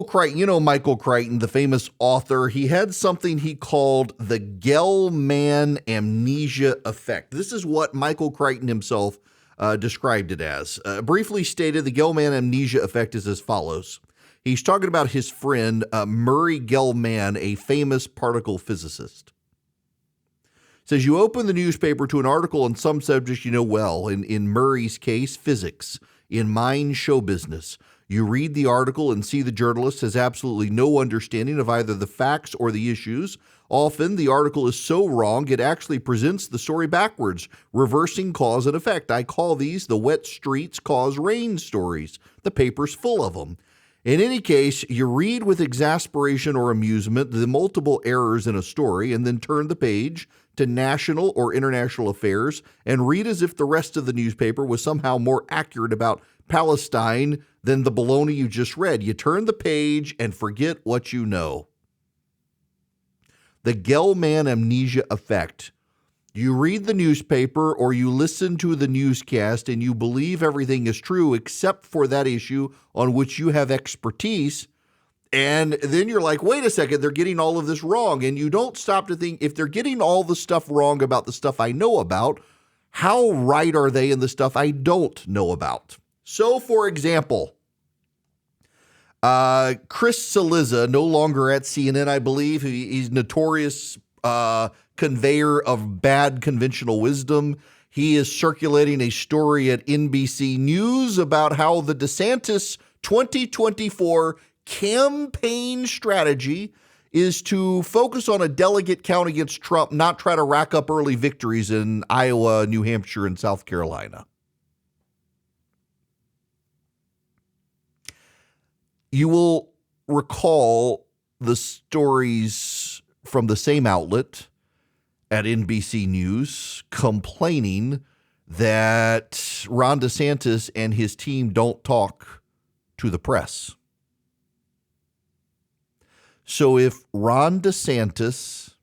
Michael Crichton, the famous author, he had something he called the Gell-Mann amnesia effect. This is what Michael Crichton himself described it as. Briefly stated, the Gell-Mann amnesia effect is as follows. He's talking about his friend, Murray Gell-Mann, a famous particle physicist. Says you open the newspaper to an article on some subject you know well, in Murray's case, physics, in mine, show business. You read the article and see the journalist has absolutely no understanding of either the facts or the issues. Often the article is so wrong it actually presents the story backwards, reversing cause and effect. I call these the wet streets cause rain stories. The paper's full of them. In any case, you read with exasperation or amusement the multiple errors in a story and then turn the page to national or international affairs and read as if the rest of the newspaper was somehow more accurate about Palestine than the baloney you just read. You turn the page and forget what you know. The Gell-Mann amnesia effect. You read the newspaper or you listen to the newscast and you believe everything is true except for that issue on which you have expertise. And then you're like, wait a second, they're getting all of this wrong. And you don't stop to think, if they're getting all the stuff wrong about the stuff I know about, how right are they in the stuff I don't know about? So, for example, Chris Cillizza, no longer at CNN, I believe. He's notorious conveyor of bad conventional wisdom. He is circulating a story at NBC News about how the DeSantis 2024 campaign strategy is to focus on a delegate count against Trump, not try to rack up early victories in Iowa, New Hampshire, and South Carolina. You will recall the stories from the same outlet at NBC News complaining that Ron DeSantis and his team don't talk to the press. So if Ron DeSantis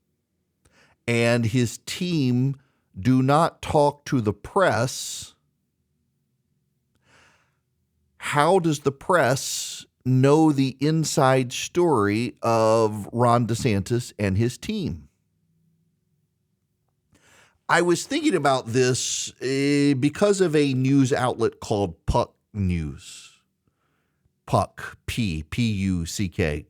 and his team do not talk to the press, how does the press know the inside story of Ron DeSantis and his team? I was thinking about this because of a news outlet called Puck News. Puck, P-U-C-K.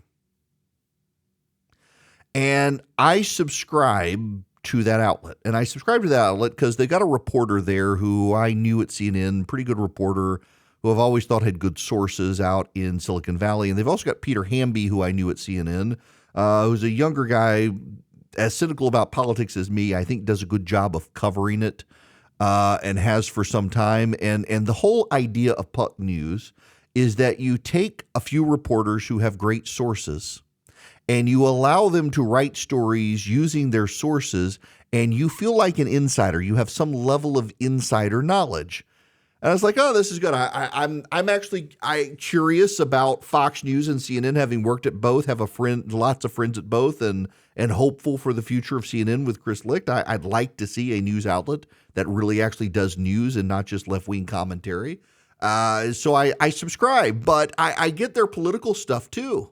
And I subscribe to that outlet. And I subscribe to that outlet because they got a reporter there who I knew at CNN, pretty good reporter, who I've always thought had good sources out in Silicon Valley. And they've also got Peter Hamby, who I knew at CNN, who's a younger guy, as cynical about politics as me. I think does a good job of covering it and has for some time. And the whole idea of Puck News is that you take a few reporters who have great sources and you allow them to write stories using their sources, and you feel like an insider. You have some level of insider knowledge. And I was like, oh, this is good. I'm actually curious about Fox News and CNN, having worked at both, have lots of friends at both, and hopeful for the future of CNN with Chris Licht. I'd like to see a news outlet that really actually does news and not just left-wing commentary. So I subscribe, but I get their political stuff too.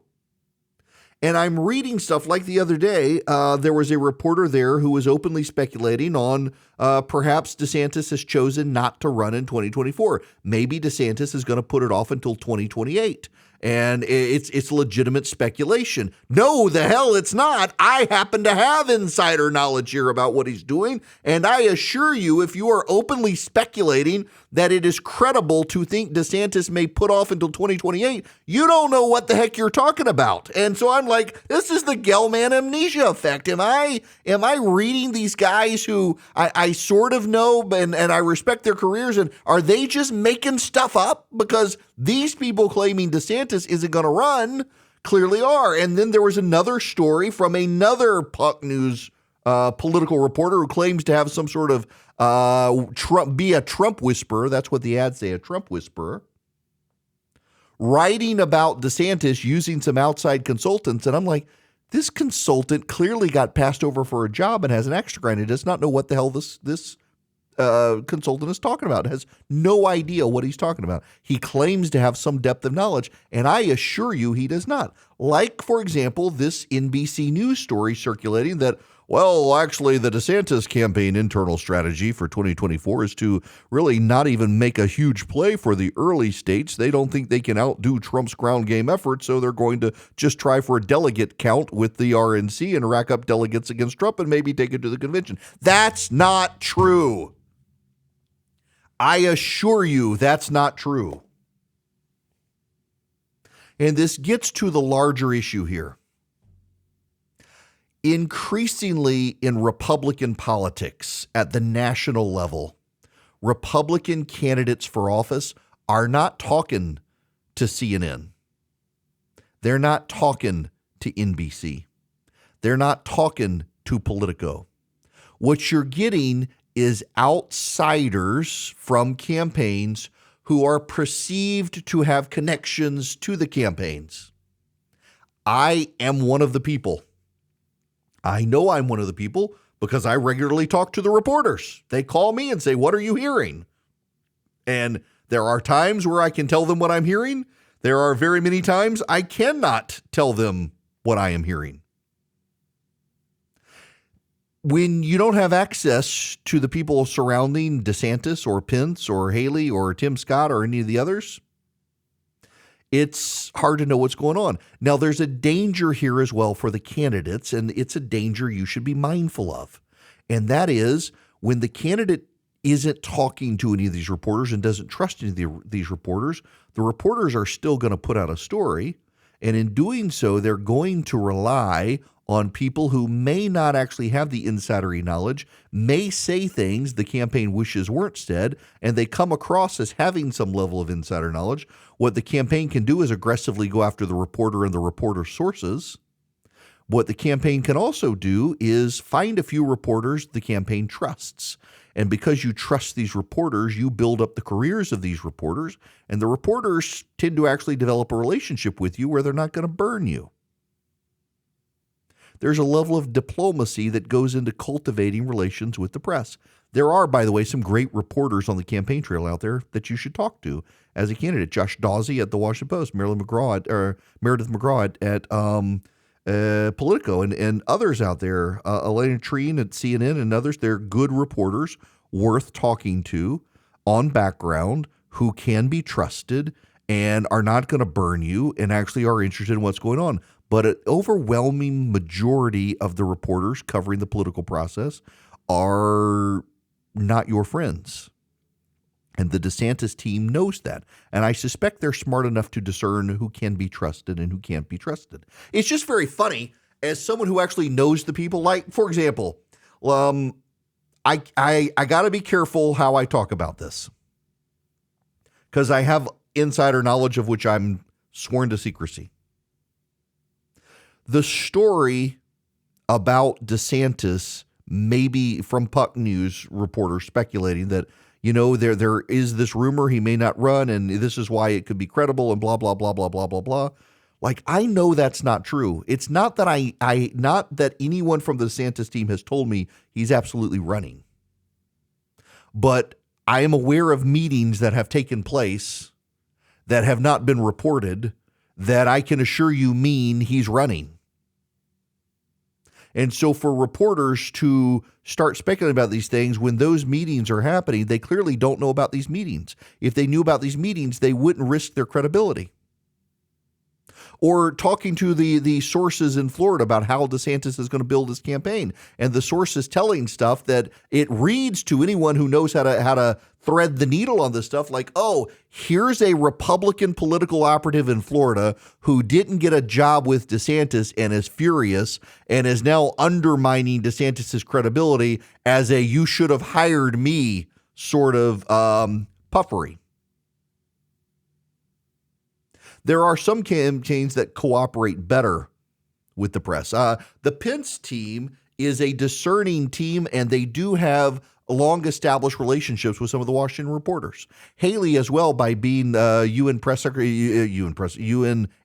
And I'm reading stuff like the other day, there was a reporter there who was openly speculating on perhaps DeSantis has chosen not to run in 2024. Maybe DeSantis is going to put it off until 2028. And it's legitimate speculation. No, the hell it's not. I happen to have insider knowledge here about what he's doing. And I assure you, if you are openly speculating that it is credible to think DeSantis may put off until 2028, you don't know what the heck you're talking about. And so I'm like, this is the Gell-Mann amnesia effect. Am I reading these guys who I sort of know and I respect their careers, and are they just making stuff up? Because these people claiming DeSantis isn't going to run clearly are. And then there was another story from another Puck News political reporter who claims to have some sort of be a Trump whisperer. That's what the ads say, a Trump whisperer, writing about DeSantis using some outside consultants. And I'm like, this consultant clearly got passed over for a job and has an extra grind. He does not know what the hell this consultant is talking about, has no idea what he's talking about. He claims to have some depth of knowledge, and I assure you he does not. Like, for example, this NBC News story circulating that, well, actually, the DeSantis campaign internal strategy for 2024 is to really not even make a huge play for the early states. They don't think they can outdo Trump's ground game effort, so they're going to just try for a delegate count with the RNC and rack up delegates against Trump and maybe take it to the convention. That's not true. I assure you that's not true. And this gets to the larger issue here. Increasingly in Republican politics at the national level, Republican candidates for office are not talking to CNN. They're not talking to NBC. They're not talking to Politico. What you're getting is outsiders from campaigns who are perceived to have connections to the campaigns. I am one of the people. I know I'm one of the people because I regularly talk to the reporters. They call me and say, "What are you hearing?" And there are times where I can tell them what I'm hearing. There are very many times I cannot tell them what I am hearing. When you don't have access to the people surrounding DeSantis or Pence or Haley or Tim Scott or any of the others, it's hard to know what's going on. Now, there's a danger here as well for the candidates, and it's a danger you should be mindful of. And that is when the candidate isn't talking to any of these reporters and doesn't trust any of these reporters, the reporters are still going to put out a story. And in doing so, they're going to rely on people who may not actually have the insidery knowledge, may say things the campaign wishes weren't said, and they come across as having some level of insider knowledge. What the campaign can do is aggressively go after the reporter and the reporter's sources. What the campaign can also do is find a few reporters the campaign trusts. And because you trust these reporters, you build up the careers of these reporters, and the reporters tend to actually develop a relationship with you where they're not going to burn you. There's a level of diplomacy that goes into cultivating relations with the press. There are, by the way, some great reporters on the campaign trail out there that you should talk to as a candidate. Josh Dawsey at the Washington Post, Meredith McGraw at Politico, and others out there. Elena Treen at CNN and others. They're good reporters worth talking to on background who can be trusted and are not going to burn you and actually are interested in what's going on. But an overwhelming majority of the reporters covering the political process are not your friends. And the DeSantis team knows that. And I suspect they're smart enough to discern who can be trusted and who can't be trusted. It's just very funny as someone who actually knows the people. Like, for example, I got to be careful how I talk about this because I have insider knowledge of which I'm sworn to secrecy. The story about DeSantis, maybe from Puck News reporters speculating that, you know, there is this rumor he may not run and this is why it could be credible and blah, blah, blah, blah, blah, blah, blah. Like, I know that's not true. It's not that not that anyone from the DeSantis team has told me he's absolutely running. But I am aware of meetings that have taken place that have not been reported that I can assure you mean he's running. And so for reporters to start speculating about these things when those meetings are happening, they clearly don't know about these meetings. If they knew about these meetings, they wouldn't risk their credibility. Or talking to the sources in Florida about how DeSantis is going to build his campaign. And the sources telling stuff that it reads to anyone who knows how to thread the needle on this stuff like, oh, here's a Republican political operative in Florida who didn't get a job with DeSantis and is furious and is now undermining DeSantis's credibility as a you should have hired me sort of puffery. There are some campaigns that cooperate better with the press. The Pence team is a discerning team, and they do have long-established relationships with some of the Washington reporters. Haley, as well, by being UN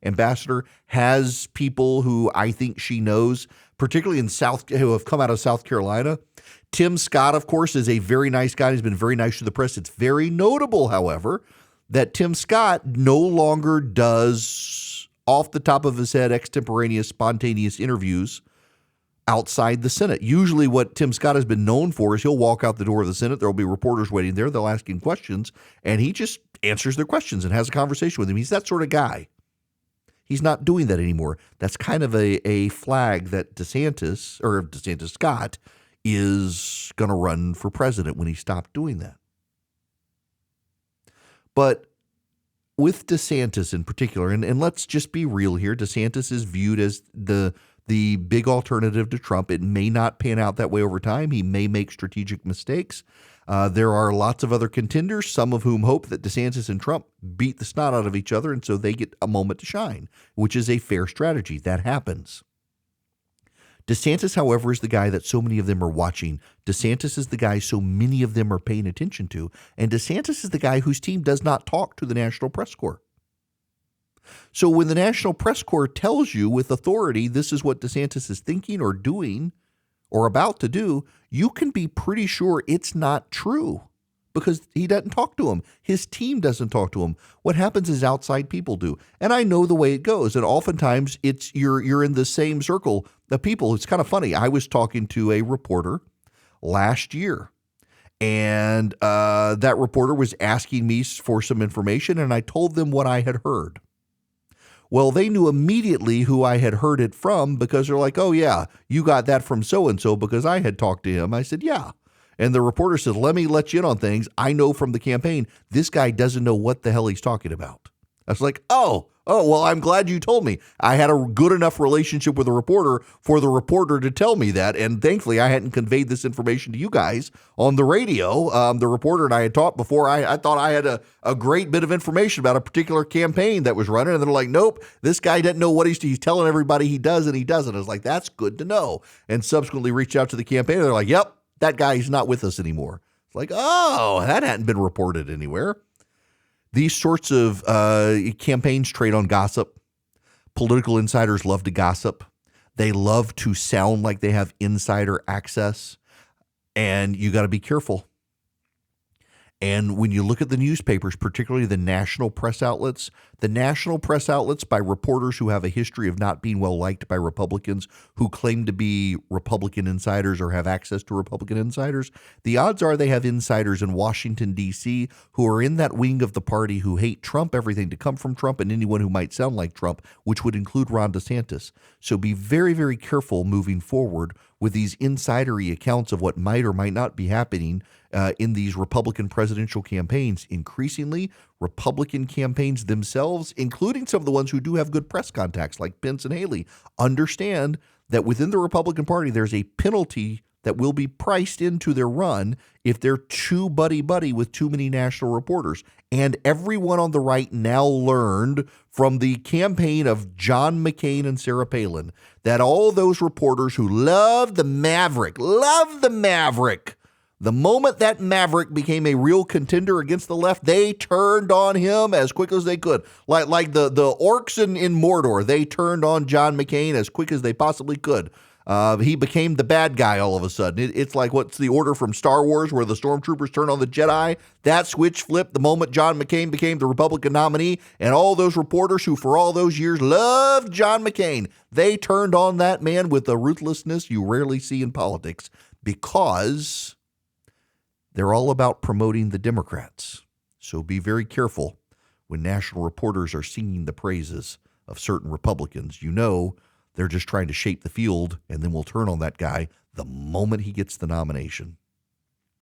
ambassador, has people who I think she knows, particularly who have come out of South Carolina. Tim Scott, of course, is a very nice guy. He's been very nice to the press. It's very notable, however, that Tim Scott no longer does off the top of his head extemporaneous, spontaneous interviews outside the Senate. Usually what Tim Scott has been known for is he'll walk out the door of the Senate. There will be reporters waiting there. They'll ask him questions, and he just answers their questions and has a conversation with them. He's that sort of guy. He's not doing that anymore. That's kind of a flag that DeSantis Scott is going to run for president when he stopped doing that. But with DeSantis in particular, and let's just be real here, DeSantis is viewed as the big alternative to Trump. It may not pan out that way over time. He may make strategic mistakes. There are lots of other contenders, some of whom hope that DeSantis and Trump beat the snot out of each other, and so they get a moment to shine, which is a fair strategy. That happens. DeSantis, however, is the guy that so many of them are watching. DeSantis is the guy so many of them are paying attention to. And DeSantis is the guy whose team does not talk to the National Press Corps. So when the National Press Corps tells you with authority this is what DeSantis is thinking or doing or about to do, you can be pretty sure it's not true because he doesn't talk to him. His team doesn't talk to him. What happens is outside people do. And I know the way it goes. And oftentimes it's you're in the same circle of people. It's kind of funny. I was talking to a reporter last year, and that reporter was asking me for some information, and I told them what I had heard. Well, they knew immediately who I had heard it from because they're like, oh, yeah, you got that from so-and-so because I had talked to him. I said, yeah. And the reporter said, let me let you in on things. I know from the campaign, this guy doesn't know what the hell he's talking about. I was like, oh, well, I'm glad you told me. I had a good enough relationship with the reporter for the reporter to tell me that. And thankfully, I hadn't conveyed this information to you guys on the radio. The reporter and I had talked before. I thought I had a great bit of information about a particular campaign that was running. And they're like, nope, this guy doesn't know what he's telling everybody he does and he doesn't. I was like, that's good to know. And subsequently reached out to the campaign. And they're like, yep, that guy's not with us anymore. It's like, oh, that hadn't been reported anywhere. These sorts of campaigns trade on gossip. Political insiders love to gossip. They love to sound like they have insider access. And you got to be careful. And when you look at the newspapers, particularly the national press outlets by reporters who have a history of not being well liked by Republicans who claim to be Republican insiders or have access to Republican insiders, the odds are they have insiders in Washington, D.C. who are in that wing of the party who hate Trump, everything to come from Trump, and anyone who might sound like Trump, which would include Ron DeSantis. So be very, very careful moving forward with these insidery accounts of what might or might not be happening in these Republican presidential campaigns. Increasingly, Republican campaigns themselves, including some of the ones who do have good press contacts like Pence and Haley, understand that within the Republican Party, there's a penalty that will be priced into their run if they're too buddy-buddy with too many national reporters. And everyone on the right now learned from the campaign of John McCain and Sarah Palin that all those reporters who loved the Maverick, the moment that Maverick became a real contender against the left, they turned on him as quick as they could. Like the orcs in Mordor, they turned on John McCain as quick as they possibly could. He became the bad guy all of a sudden. It's like what's the order from Star Wars where the stormtroopers turn on the Jedi? That switch flipped the moment John McCain became the Republican nominee, and all those reporters who for all those years loved John McCain, they turned on that man with a ruthlessness you rarely see in politics because they're all about promoting the Democrats. So be very careful when national reporters are singing the praises of certain Republicans. You know they're just trying to shape the field, and then we'll turn on that guy the moment he gets the nomination.